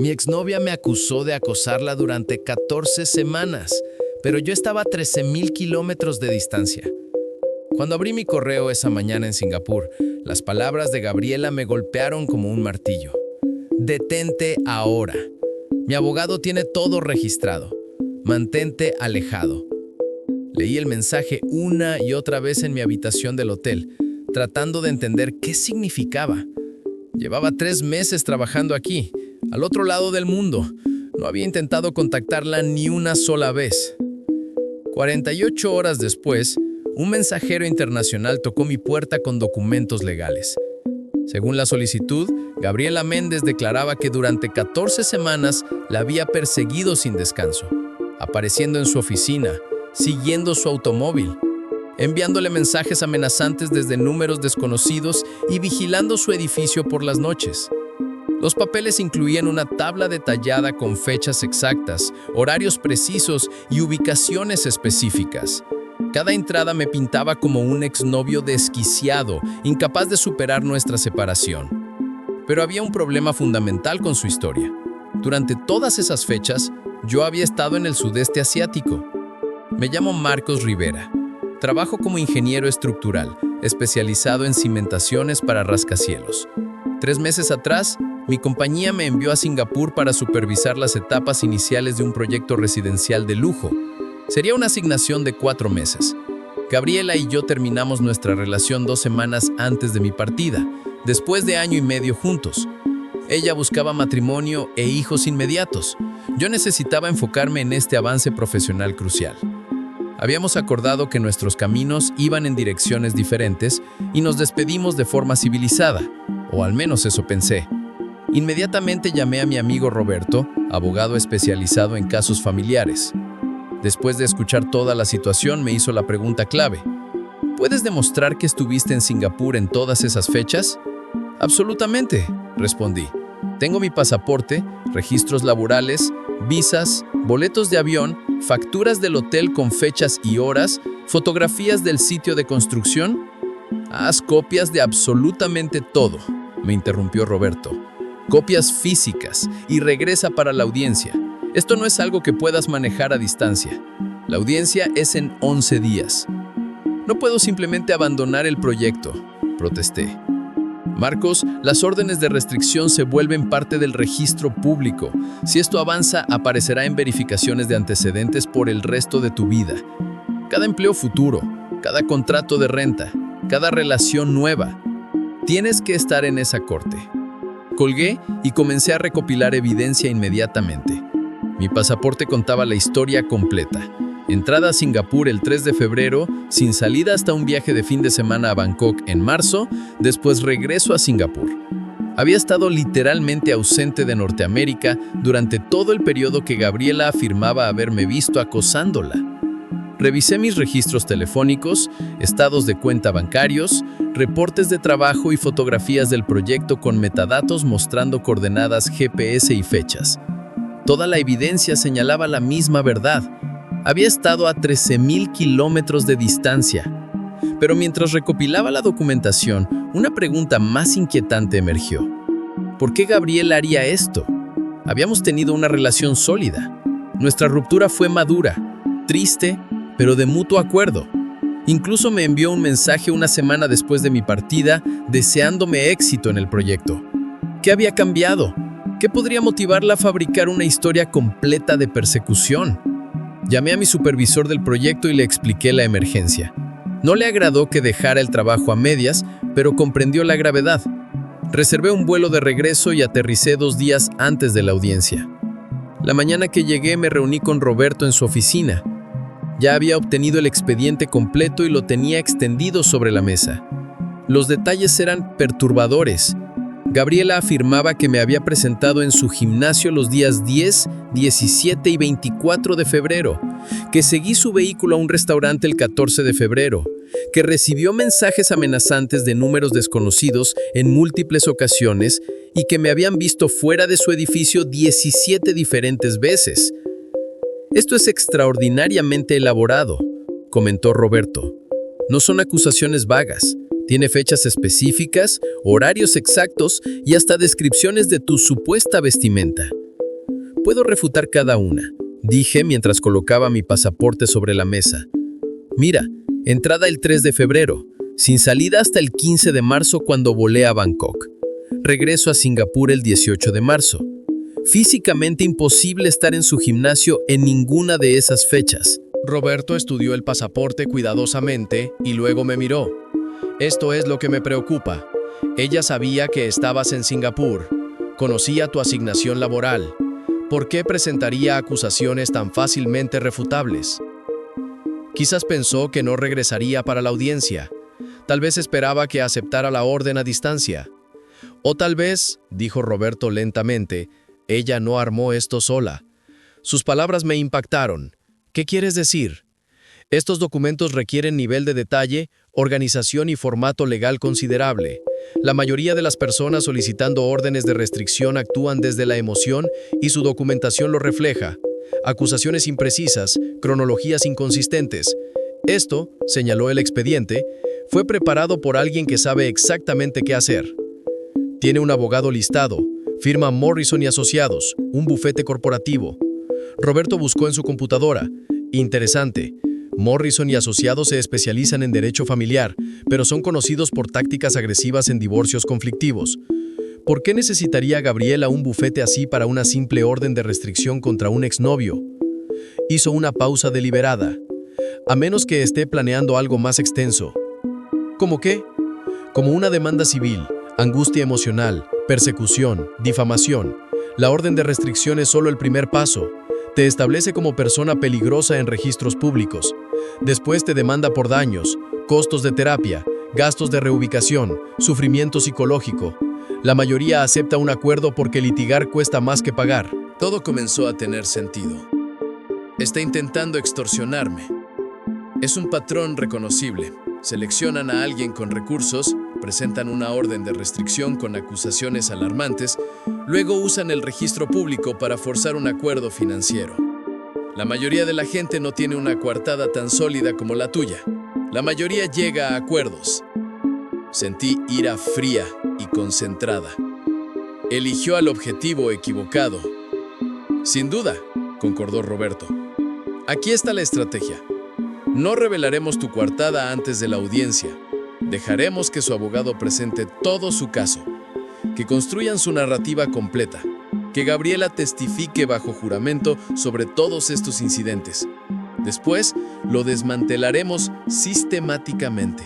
Mi exnovia me acusó de acosarla durante 14 semanas, pero yo estaba a 13,000 kilómetros de distancia. Cuando abrí mi correo esa mañana en Singapur, las palabras de Gabriela me golpearon como un martillo. Detente ahora. Mi abogado tiene todo registrado. Mantente alejado. Leí el mensaje una y otra vez en mi habitación del hotel, tratando de entender qué significaba. Llevaba 3 meses trabajando aquí, al otro lado del mundo. No había intentado contactarla ni una sola vez. 48 horas después, un mensajero internacional tocó mi puerta con documentos legales. Según la solicitud, Gabriela Méndez declaraba que durante 14 semanas la había perseguido sin descanso, apareciendo en su oficina, siguiendo su automóvil, enviándole mensajes amenazantes desde números desconocidos y vigilando su edificio por las noches. Los papeles incluían una tabla detallada con fechas exactas, horarios precisos y ubicaciones específicas. Cada entrada me pintaba como un exnovio desquiciado, incapaz de superar nuestra separación. Pero había un problema fundamental con su historia. Durante todas esas fechas, yo había estado en el sudeste asiático. Me llamo Marcos Rivera. Trabajo como ingeniero estructural, especializado en cimentaciones para rascacielos. 3 meses atrás, mi compañía me envió a Singapur para supervisar las etapas iniciales de un proyecto residencial de lujo. Sería una asignación de 4 meses. Gabriela y yo terminamos nuestra relación 2 semanas antes de mi partida, después de 1 año y medio juntos. Ella buscaba matrimonio e hijos inmediatos. Yo necesitaba enfocarme en este avance profesional crucial. Habíamos acordado que nuestros caminos iban en direcciones diferentes y nos despedimos de forma civilizada, o al menos eso pensé. Inmediatamente llamé a mi amigo Roberto, abogado especializado en casos familiares. Después de escuchar toda la situación, me hizo la pregunta clave. ¿Puedes demostrar que estuviste en Singapur en todas esas fechas? Absolutamente, respondí. Tengo mi pasaporte, registros laborales, visas, boletos de avión, facturas del hotel con fechas y horas, fotografías del sitio de construcción. Haz copias de absolutamente todo, me interrumpió Roberto. Copias físicas y regresa para la audiencia. Esto no es algo que puedas manejar a distancia. La audiencia es en 11 días. No puedo simplemente abandonar el proyecto, protesté. Marcos, las órdenes de restricción se vuelven parte del registro público. Si esto avanza, aparecerá en verificaciones de antecedentes por el resto de tu vida. Cada empleo futuro, cada contrato de renta, cada relación nueva. Tienes que estar en esa corte. Colgué y comencé a recopilar evidencia inmediatamente. Mi pasaporte contaba la historia completa. Entrada a Singapur el 3 de febrero, sin salida hasta un viaje de fin de semana a Bangkok en marzo, después regreso a Singapur. Había estado literalmente ausente de Norteamérica durante todo el periodo que Gabriela afirmaba haberme visto acosándola. Revisé mis registros telefónicos, estados de cuenta bancarios, reportes de trabajo y fotografías del proyecto con metadatos mostrando coordenadas GPS y fechas. Toda la evidencia señalaba la misma verdad. Había estado a 13,000 kilómetros de distancia. Pero mientras recopilaba la documentación, una pregunta más inquietante emergió. ¿Por qué Gabriela haría esto? Habíamos tenido una relación sólida. Nuestra ruptura fue madura, triste, pero de mutuo acuerdo. Incluso me envió un mensaje una semana después de mi partida, deseándome éxito en el proyecto. ¿Qué había cambiado? ¿Qué podría motivarla a fabricar una historia completa de persecución? Llamé a mi supervisor del proyecto y le expliqué la emergencia. No le agradó que dejara el trabajo a medias, pero comprendió la gravedad. Reservé un vuelo de regreso y aterricé 2 días antes de la audiencia. La mañana que llegué me reuní con Roberto en su oficina. Ya había obtenido el expediente completo y lo tenía extendido sobre la mesa. Los detalles eran perturbadores. Gabriela afirmaba que me había presentado en su gimnasio los días 10, 17 y 24 de febrero, que seguí su vehículo a un restaurante el 14 de febrero, que recibió mensajes amenazantes de números desconocidos en múltiples ocasiones y que me habían visto fuera de su edificio 17 diferentes veces. Esto es extraordinariamente elaborado, comentó Roberto. No son acusaciones vagas. Tiene fechas específicas, horarios exactos y hasta descripciones de tu supuesta vestimenta. Puedo refutar cada una, dije mientras colocaba mi pasaporte sobre la mesa. Mira, entrada el 3 de febrero, sin salida hasta el 15 de marzo cuando volé a Bangkok. Regreso a Singapur el 18 de marzo. Físicamente imposible estar en su gimnasio en ninguna de esas fechas. Roberto estudió el pasaporte cuidadosamente y luego me miró. Esto es lo que me preocupa. Ella sabía que estabas en Singapur. Conocía tu asignación laboral. ¿Por qué presentaría acusaciones tan fácilmente refutables? Quizás pensó que no regresaría para la audiencia. Tal vez esperaba que aceptara la orden a distancia. O tal vez, dijo Roberto lentamente, ella no armó esto sola. Sus palabras me impactaron. ¿Qué quieres decir? Estos documentos requieren nivel de detalle, organización y formato legal considerable. La mayoría de las personas solicitando órdenes de restricción actúan desde la emoción y su documentación lo refleja. Acusaciones imprecisas, cronologías inconsistentes. Esto, señaló el expediente, fue preparado por alguien que sabe exactamente qué hacer. Tiene un abogado listado, firma Morrison y Asociados, un bufete corporativo. Roberto buscó en su computadora. Interesante. Morrison y Asociados se especializan en derecho familiar, pero son conocidos por tácticas agresivas en divorcios conflictivos. ¿Por qué necesitaría Gabriela un bufete así para una simple orden de restricción contra un exnovio? Hizo una pausa deliberada. A menos que esté planeando algo más extenso. ¿Cómo qué? Como una demanda civil, angustia emocional, persecución, difamación. La orden de restricción es solo el primer paso. Te establece como persona peligrosa en registros públicos. Después te demanda por daños, costos de terapia, gastos de reubicación, sufrimiento psicológico. La mayoría acepta un acuerdo porque litigar cuesta más que pagar. Todo comenzó a tener sentido. Está intentando extorsionarme. Es un patrón reconocible. Seleccionan a alguien con recursos, presentan una orden de restricción con acusaciones alarmantes, luego usan el registro público para forzar un acuerdo financiero. La mayoría de la gente no tiene una coartada tan sólida como la tuya. La mayoría llega a acuerdos. Sentí ira fría y concentrada. Eligió al objetivo equivocado. Sin duda, concordó Roberto. Aquí está la estrategia. No revelaremos tu coartada antes de la audiencia. Dejaremos que su abogado presente todo su caso, que construyan su narrativa completa, que Gabriela testifique bajo juramento sobre todos estos incidentes. Después, lo desmantelaremos sistemáticamente.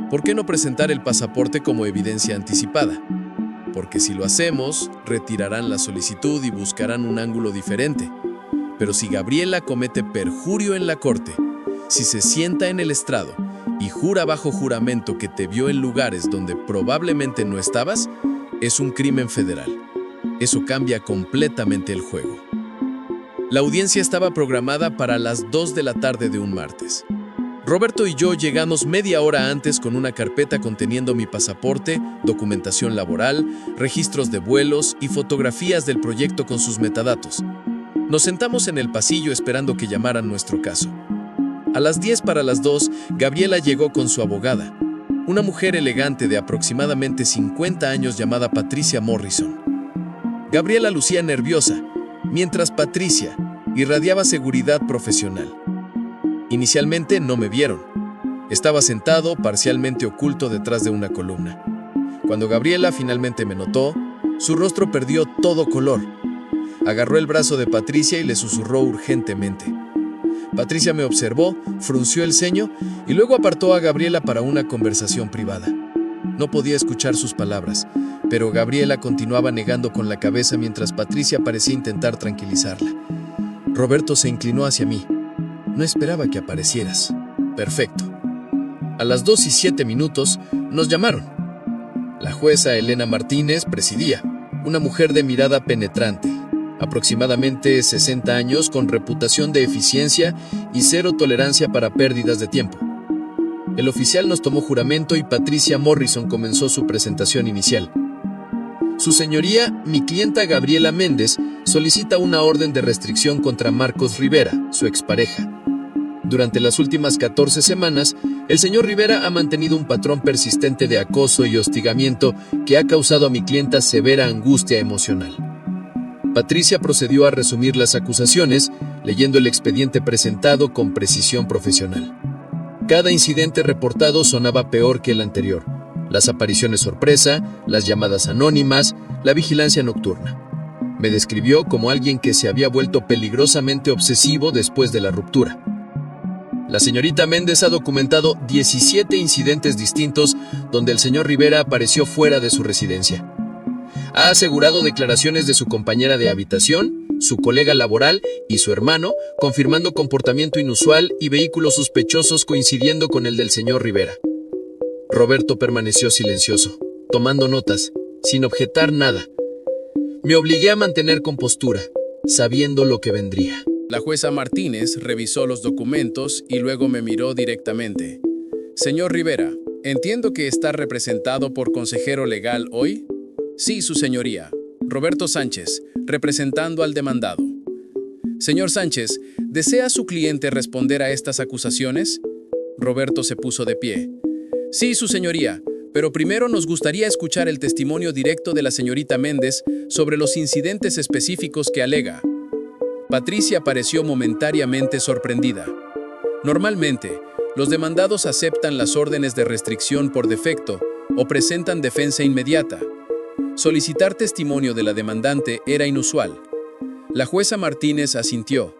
¿Por qué no presentar el pasaporte como evidencia anticipada? Porque si lo hacemos, retirarán la solicitud y buscarán un ángulo diferente. Pero si Gabriela comete perjurio en la corte, si se sienta en el estrado y jura bajo juramento que te vio en lugares donde probablemente no estabas, es un crimen federal. Eso cambia completamente el juego. La audiencia estaba programada para las 2 de la tarde de un martes. Roberto y yo llegamos media hora antes con una carpeta conteniendo mi pasaporte, documentación laboral, registros de vuelos y fotografías del proyecto con sus metadatos. Nos sentamos en el pasillo esperando que llamaran nuestro caso. A las 10 para las 2, Gabriela llegó con su abogada, una mujer elegante de aproximadamente 50 años llamada Patricia Morrison. Gabriela lucía nerviosa, mientras Patricia irradiaba seguridad profesional. Inicialmente no me vieron. Estaba sentado, parcialmente oculto detrás de una columna. Cuando Gabriela finalmente me notó, su rostro perdió todo color. Agarró el brazo de Patricia y le susurró urgentemente. Patricia me observó, frunció el ceño y luego apartó a Gabriela para una conversación privada. No podía escuchar sus palabras, pero Gabriela continuaba negando con la cabeza mientras Patricia parecía intentar tranquilizarla. Roberto se inclinó hacia mí. No esperaba que aparecieras. Perfecto. A las 2:07 nos llamaron. La jueza Elena Martínez presidía, una mujer de mirada penetrante. Aproximadamente 60 años con reputación de eficiencia y cero tolerancia para pérdidas de tiempo. El oficial nos tomó juramento y Patricia Morrison comenzó su presentación inicial. Su señoría, mi clienta Gabriela Méndez, solicita una orden de restricción contra Marcos Rivera, su expareja. Durante las últimas 14 semanas, el señor Rivera ha mantenido un patrón persistente de acoso y hostigamiento que ha causado a mi clienta severa angustia emocional. Patricia procedió a resumir las acusaciones, leyendo el expediente presentado con precisión profesional. Cada incidente reportado sonaba peor que el anterior: las apariciones sorpresa, las llamadas anónimas, la vigilancia nocturna. Me describió como alguien que se había vuelto peligrosamente obsesivo después de la ruptura. La señorita Méndez ha documentado 17 incidentes distintos donde el señor Rivera apareció fuera de su residencia. Ha asegurado declaraciones de su compañera de habitación, su colega laboral y su hermano, confirmando comportamiento inusual y vehículos sospechosos coincidiendo con el del señor Rivera. Roberto permaneció silencioso, tomando notas, sin objetar nada. Me obligué a mantener compostura, sabiendo lo que vendría. La jueza Martínez revisó los documentos y luego me miró directamente. Señor Rivera, entiendo que está representado por consejero legal hoy. Sí, su señoría. Roberto Sánchez, representando al demandado. Señor Sánchez, ¿desea su cliente responder a estas acusaciones? Roberto se puso de pie. Sí, su señoría, pero primero nos gustaría escuchar el testimonio directo de la señorita Méndez sobre los incidentes específicos que alega. Patricia pareció momentáneamente sorprendida. Normalmente, los demandados aceptan las órdenes de restricción por defecto o presentan defensa inmediata. Solicitar testimonio de la demandante era inusual. La jueza Martínez asintió.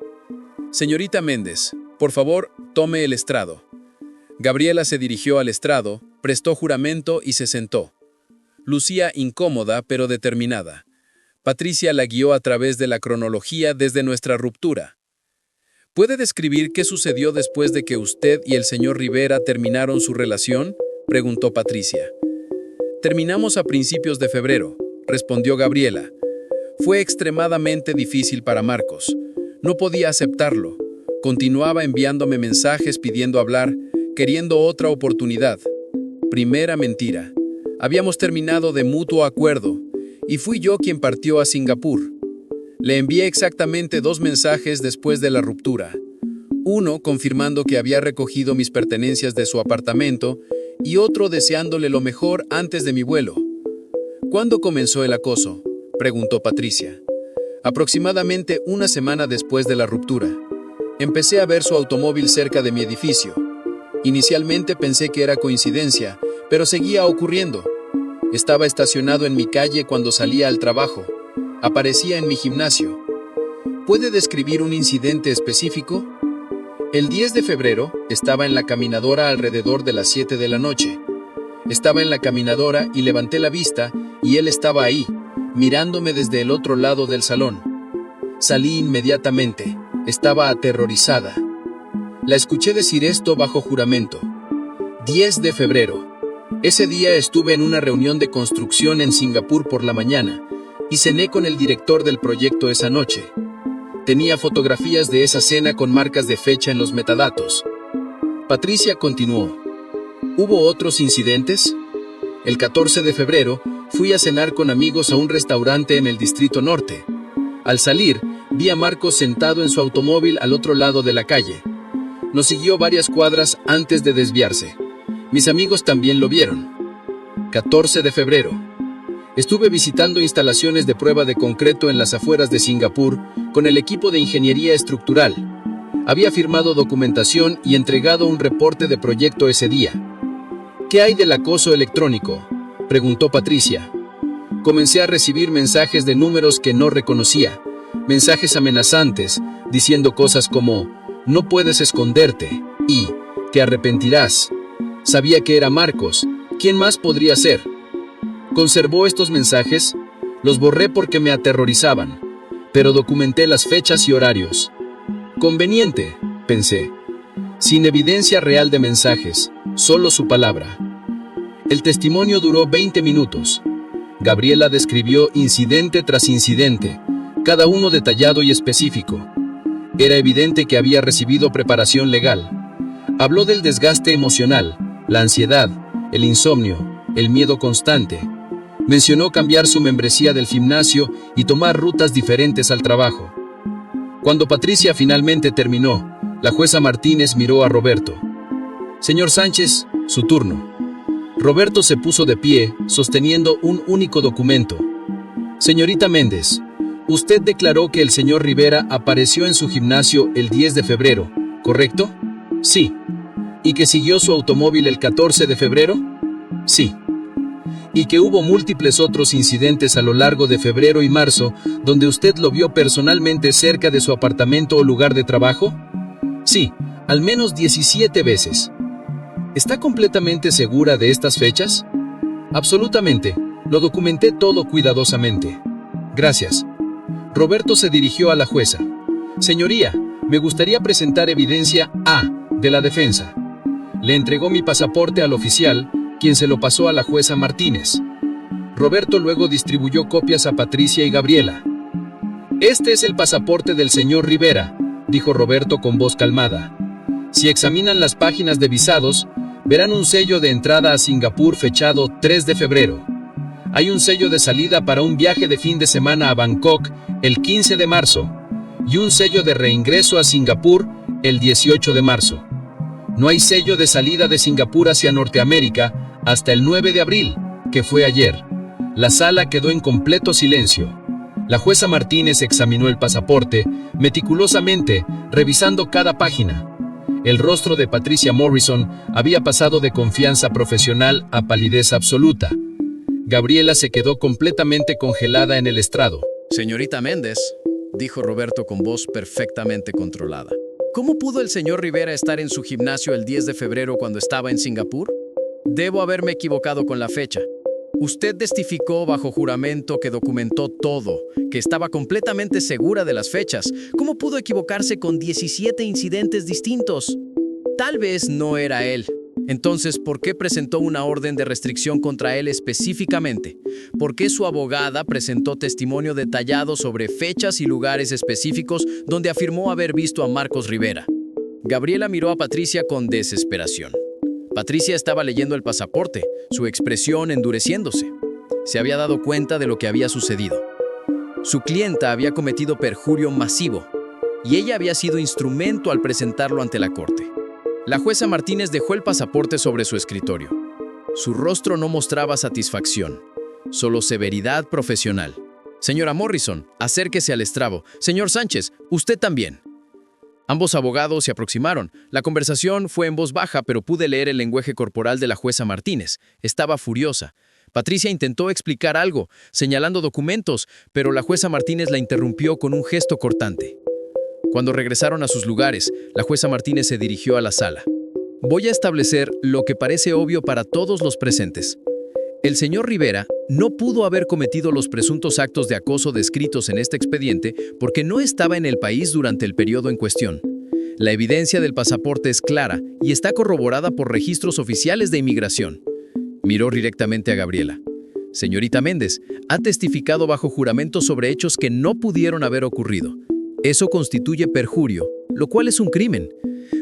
Señorita Méndez, por favor, tome el estrado. Gabriela se dirigió al estrado, prestó juramento y se sentó. Lucía incómoda pero determinada. Patricia la guió a través de la cronología desde nuestra ruptura. ¿Puede describir qué sucedió después de que usted y el señor Rivera terminaron su relación?, preguntó Patricia. Terminamos a principios de febrero, respondió Gabriela. Fue extremadamente difícil para Marcos. No podía aceptarlo. Continuaba enviándome mensajes pidiendo hablar, queriendo otra oportunidad. Primera mentira. Habíamos terminado de mutuo acuerdo y fui yo quien partió a Singapur. Le envié exactamente 2 mensajes después de la ruptura. Uno confirmando que había recogido mis pertenencias de su apartamento y otro deseándole lo mejor antes de mi vuelo. ¿Cuándo comenzó el acoso?, preguntó Patricia. Aproximadamente una semana después de la ruptura. Empecé a ver su automóvil cerca de mi edificio. Inicialmente pensé que era coincidencia, pero seguía ocurriendo. Estaba estacionado en mi calle cuando salía al trabajo. Aparecía en mi gimnasio. ¿Puede describir un incidente específico? El 10 de febrero estaba en la caminadora alrededor de las 7 de la noche. Estaba en la caminadora y levanté la vista y él estaba ahí, mirándome desde el otro lado del salón. Salí inmediatamente. Estaba aterrorizada. La escuché decir esto bajo juramento. 10 de febrero. Ese día estuve en una reunión de construcción en Singapur por la mañana y cené con el director del proyecto esa noche. Tenía fotografías de esa cena con marcas de fecha en los metadatos. Patricia continuó. ¿Hubo otros incidentes? El 14 de febrero fui a cenar con amigos a un restaurante en el Distrito Norte. Al salir, vi a Marcos sentado en su automóvil al otro lado de la calle. Nos siguió varias cuadras antes de desviarse. Mis amigos también lo vieron. 14 de febrero. Estuve visitando instalaciones de prueba de concreto en las afueras de Singapur con el equipo de ingeniería estructural. Había firmado documentación y entregado un reporte de proyecto ese día. ¿Qué hay del acoso electrónico?, preguntó Patricia. Comencé a recibir mensajes de números que no reconocía, mensajes amenazantes, diciendo cosas como «no puedes esconderte» y «te arrepentirás». Sabía que era Marcos. ¿Quién más podría ser? ¿Conservó estos mensajes? Los borré porque me aterrorizaban, pero documenté las fechas y horarios. Conveniente, pensé. Sin evidencia real de mensajes, solo su palabra. El testimonio duró 20 minutos. Gabriela describió incidente tras incidente, cada uno detallado y específico. Era evidente que había recibido preparación legal. Habló del desgaste emocional, la ansiedad, el insomnio, el miedo constante. Mencionó cambiar su membresía del gimnasio y tomar rutas diferentes al trabajo. Cuando Patricia finalmente terminó, la jueza Martínez miró a Roberto. Señor Sánchez, su turno. Roberto se puso de pie, sosteniendo un único documento. Señorita Méndez, Usted declaró que el señor Rivera apareció en su gimnasio el 10 de febrero, ¿correcto? Sí. ¿Y que siguió su automóvil el 14 de febrero? Sí. ¿Y que hubo múltiples otros incidentes a lo largo de febrero y marzo donde usted lo vio personalmente cerca de su apartamento o lugar de trabajo? Sí, al menos 17 veces. ¿Está completamente segura de estas fechas? Absolutamente. Lo documenté todo cuidadosamente. Gracias. Roberto se dirigió a la jueza. Señoría, me gustaría presentar evidencia A de la defensa. Le entregó mi pasaporte al oficial, quien se lo pasó a la jueza Martínez. Roberto luego distribuyó copias a Patricia y Gabriela. Este es el pasaporte del señor Rivera, dijo Roberto con voz calmada. Si examinan las páginas de visados, verán un sello de entrada a Singapur fechado 3 de febrero. Hay un sello de salida para un viaje de fin de semana a Bangkok el 15 de marzo y un sello de reingreso a Singapur el 18 de marzo. No hay sello de salida de Singapur hacia Norteamérica hasta el 9 de abril, que fue ayer. La sala quedó en completo silencio. La jueza Martínez examinó el pasaporte meticulosamente, revisando cada página. El rostro de Patricia Morrison había pasado de confianza profesional a palidez absoluta. Gabriela se quedó completamente congelada en el estrado. Señorita Méndez, dijo Roberto con voz perfectamente controlada. ¿Cómo pudo el señor Rivera estar en su gimnasio el 10 de febrero cuando estaba en Singapur? Debo haberme equivocado con la fecha. Usted testificó bajo juramento que documentó todo, que estaba completamente segura de las fechas. ¿Cómo pudo equivocarse con 17 incidentes distintos? Tal vez no era él. Entonces, ¿por qué presentó una orden de restricción contra él específicamente? ¿Por qué su abogada presentó testimonio detallado sobre fechas y lugares específicos donde afirmó haber visto a Marcos Rivera? Gabriela miró a Patricia con desesperación. Patricia estaba leyendo el pasaporte, su expresión endureciéndose. Se había dado cuenta de lo que había sucedido. Su clienta había cometido perjurio masivo y ella había sido instrumento al presentarlo ante la corte. La jueza Martínez dejó el pasaporte sobre su escritorio. Su rostro no mostraba satisfacción, solo severidad profesional. Señora Morrison, acérquese al estrado. Señor Sánchez, usted también. Ambos abogados se aproximaron. La conversación fue en voz baja, pero pude leer el lenguaje corporal de la jueza Martínez. Estaba furiosa. Patricia intentó explicar algo, señalando documentos, pero la jueza Martínez la interrumpió con un gesto cortante. Cuando regresaron a sus lugares, la jueza Martínez se dirigió a la sala. Voy a establecer lo que parece obvio para todos los presentes. El señor Rivera no pudo haber cometido los presuntos actos de acoso descritos en este expediente porque no estaba en el país durante el periodo en cuestión. La evidencia del pasaporte es clara y está corroborada por registros oficiales de inmigración. Miró directamente a Gabriela. Señorita Méndez, ha testificado bajo juramento sobre hechos que no pudieron haber ocurrido. Eso constituye perjurio, lo cual es un crimen.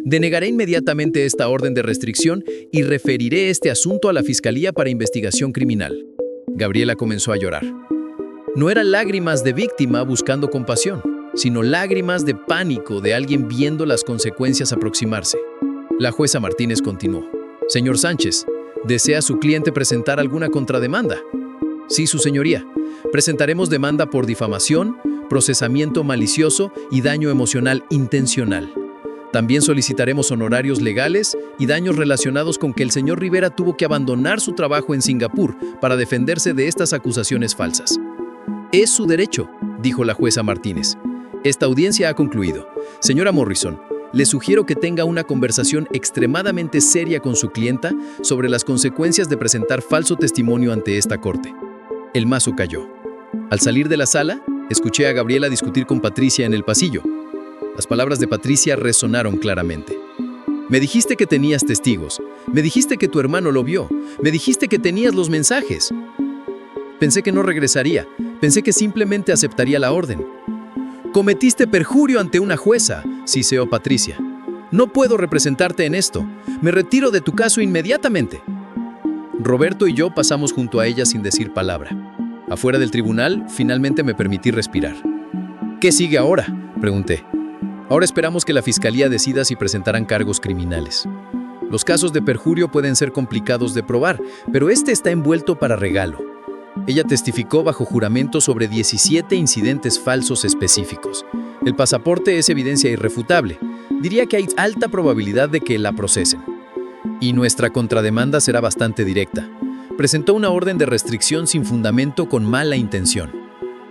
Denegaré inmediatamente esta orden de restricción y referiré este asunto a la Fiscalía para Investigación Criminal. Gabriela comenzó a llorar. No eran lágrimas de víctima buscando compasión, sino lágrimas de pánico de alguien viendo las consecuencias aproximarse. La jueza Martínez continuó. Señor Sánchez, ¿desea su cliente presentar alguna contrademanda? Sí, su señoría. Presentaremos demanda por difamación, procesamiento malicioso y daño emocional intencional. También solicitaremos honorarios legales y daños relacionados con que el señor Rivera tuvo que abandonar su trabajo en Singapur para defenderse de estas acusaciones falsas. Es su derecho, dijo la jueza Martínez. Esta audiencia ha concluido. Señora Morrison, le sugiero que tenga una conversación extremadamente seria con su clienta sobre las consecuencias de presentar falso testimonio ante esta corte. El mazo cayó. Al salir de la sala, escuché a Gabriela discutir con Patricia en el pasillo. Las palabras de Patricia resonaron claramente. Me dijiste que tenías testigos. Me dijiste que tu hermano lo vio. Me dijiste que tenías los mensajes. Pensé que no regresaría. Pensé que simplemente aceptaría la orden. Cometiste perjurio ante una jueza, siseó Patricia. No puedo representarte en esto. Me retiro de tu caso inmediatamente. Roberto y yo pasamos junto a ella sin decir palabra. Afuera del tribunal, finalmente me permití respirar. ¿Qué sigue ahora?, pregunté. Ahora esperamos que la fiscalía decida si presentarán cargos criminales. Los casos de perjurio pueden ser complicados de probar, pero este está envuelto para regalo. Ella testificó bajo juramento sobre 17 incidentes falsos específicos. El pasaporte es evidencia irrefutable. Diría que hay alta probabilidad de que la procesen. Y nuestra contrademanda será bastante directa. Presentó una orden de restricción sin fundamento con mala intención.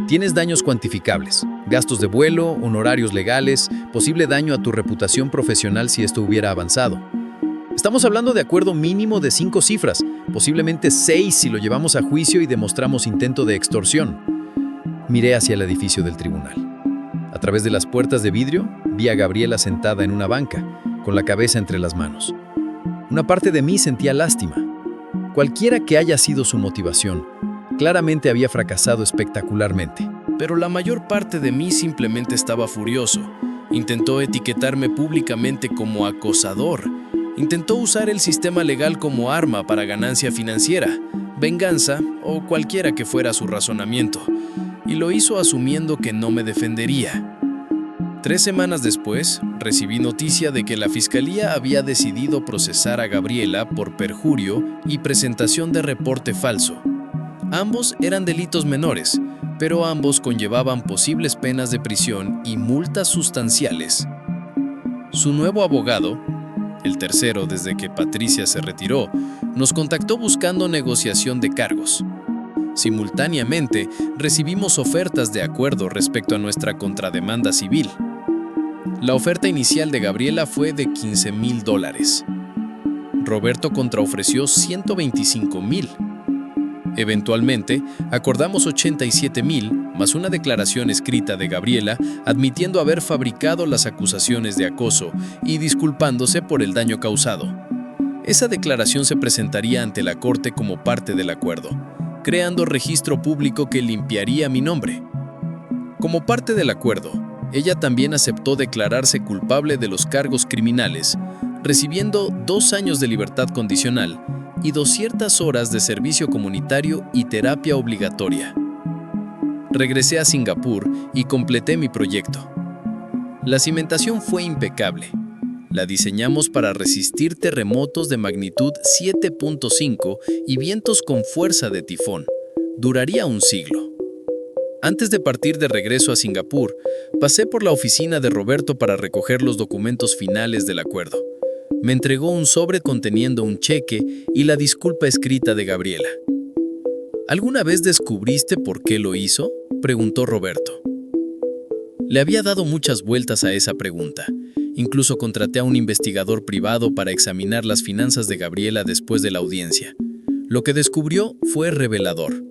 Tienes daños cuantificables, gastos de vuelo, honorarios legales, posible daño a tu reputación profesional si esto hubiera avanzado. Estamos hablando de acuerdo mínimo de 5 cifras, posiblemente 6 si lo llevamos a juicio y demostramos intento de extorsión. Miré hacia el edificio del tribunal. A través de las puertas de vidrio, vi a Gabriela sentada en una banca, con la cabeza entre las manos. Una parte de mí sentía lástima. Cualquiera que haya sido su motivación, claramente había fracasado espectacularmente. Pero la mayor parte de mí simplemente estaba furioso. Intentó etiquetarme públicamente como acosador. Intentó usar el sistema legal como arma para ganancia financiera, venganza o cualquiera que fuera su razonamiento. Y lo hizo asumiendo que no me defendería. 3 semanas después, recibí noticia de que la Fiscalía había decidido procesar a Gabriela por perjurio y presentación de reporte falso. Ambos eran delitos menores, pero ambos conllevaban posibles penas de prisión y multas sustanciales. Su nuevo abogado, el tercero desde que Patricia se retiró, nos contactó buscando negociación de cargos. Simultáneamente, recibimos ofertas de acuerdo respecto a nuestra contrademanda civil. La oferta inicial de Gabriela fue de $15,000. Roberto contraofreció $125,000. Eventualmente, acordamos $87,000 más una declaración escrita de Gabriela admitiendo haber fabricado las acusaciones de acoso y disculpándose por el daño causado. Esa declaración se presentaría ante la corte como parte del acuerdo, creando registro público que limpiaría mi nombre. Como parte del acuerdo, ella también aceptó declararse culpable de los cargos criminales, recibiendo 2 años de libertad condicional y 200 horas de servicio comunitario y terapia obligatoria. Regresé a Singapur y completé mi proyecto. La cimentación fue impecable. La diseñamos para resistir terremotos de magnitud 7.5 y vientos con fuerza de tifón. Duraría un siglo. Antes de partir de regreso a Singapur, pasé por la oficina de Roberto para recoger los documentos finales del acuerdo. Me entregó un sobre conteniendo un cheque y la disculpa escrita de Gabriela. ¿Alguna vez descubriste por qué lo hizo?, preguntó Roberto. Le había dado muchas vueltas a esa pregunta. Incluso contraté a un investigador privado para examinar las finanzas de Gabriela después de la audiencia. Lo que descubrió fue revelador.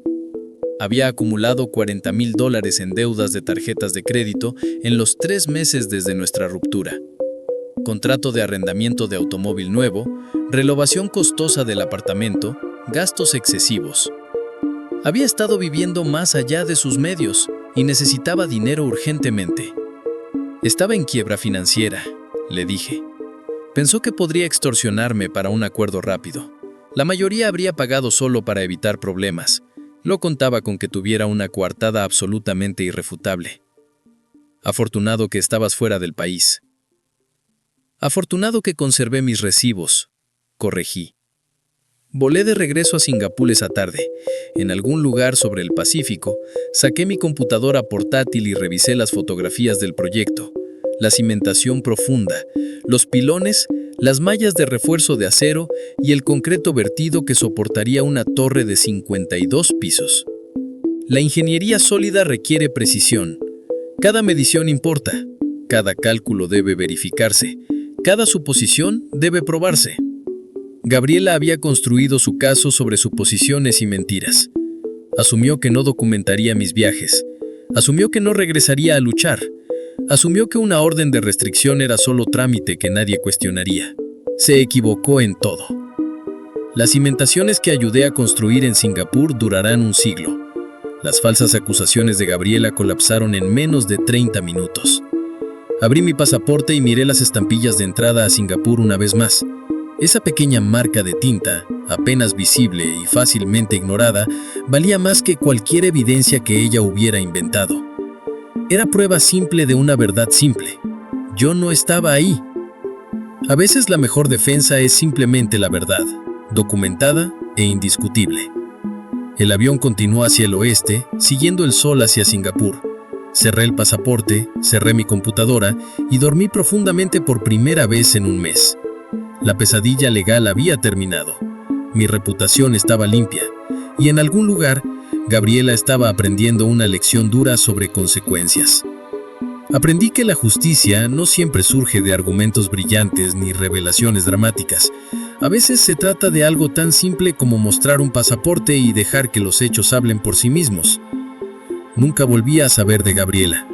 Había acumulado $40,000 en deudas de tarjetas de crédito en los 3 meses desde nuestra ruptura. Contrato de arrendamiento de automóvil nuevo, renovación costosa del apartamento, gastos excesivos. Había estado viviendo más allá de sus medios y necesitaba dinero urgentemente. Estaba en quiebra financiera, le dije. Pensó que podría extorsionarme para un acuerdo rápido. La mayoría habría pagado solo para evitar problemas. No contaba con que tuviera una coartada absolutamente irrefutable. Afortunado que estabas fuera del país. Afortunado que conservé mis recibos, corregí. Volé de regreso a Singapur esa tarde. En algún lugar sobre el Pacífico, saqué mi computadora portátil y revisé las fotografías del proyecto, la cimentación profunda, los pilones, las mallas de refuerzo de acero y el concreto vertido que soportaría una torre de 52 pisos. La ingeniería sólida requiere precisión. Cada medición importa, cada cálculo debe verificarse, cada suposición debe probarse. Gabriela había construido su caso sobre suposiciones y mentiras. Asumió que no documentaría mis viajes. Asumió que no regresaría a luchar. Asumió que una orden de restricción era solo trámite que nadie cuestionaría. Se equivocó en todo. Las cimentaciones que ayudé a construir en Singapur durarán un siglo. Las falsas acusaciones de Gabriela colapsaron en menos de 30 minutos. Abrí mi pasaporte y miré las estampillas de entrada a Singapur una vez más. Esa pequeña marca de tinta, apenas visible y fácilmente ignorada, valía más que cualquier evidencia que ella hubiera inventado. Era prueba simple de una verdad simple. Yo no estaba ahí. A veces la mejor defensa es simplemente la verdad, documentada e indiscutible. El avión continuó hacia el oeste, siguiendo el sol hacia Singapur. Cerré el pasaporte, cerré mi computadora y dormí profundamente por primera vez en un mes. La pesadilla legal había terminado. Mi reputación estaba limpia. Y en algún lugar, Gabriela estaba aprendiendo una lección dura sobre consecuencias. Aprendí que la justicia no siempre surge de argumentos brillantes ni revelaciones dramáticas. A veces se trata de algo tan simple como mostrar un pasaporte y dejar que los hechos hablen por sí mismos. Nunca volví a saber de Gabriela.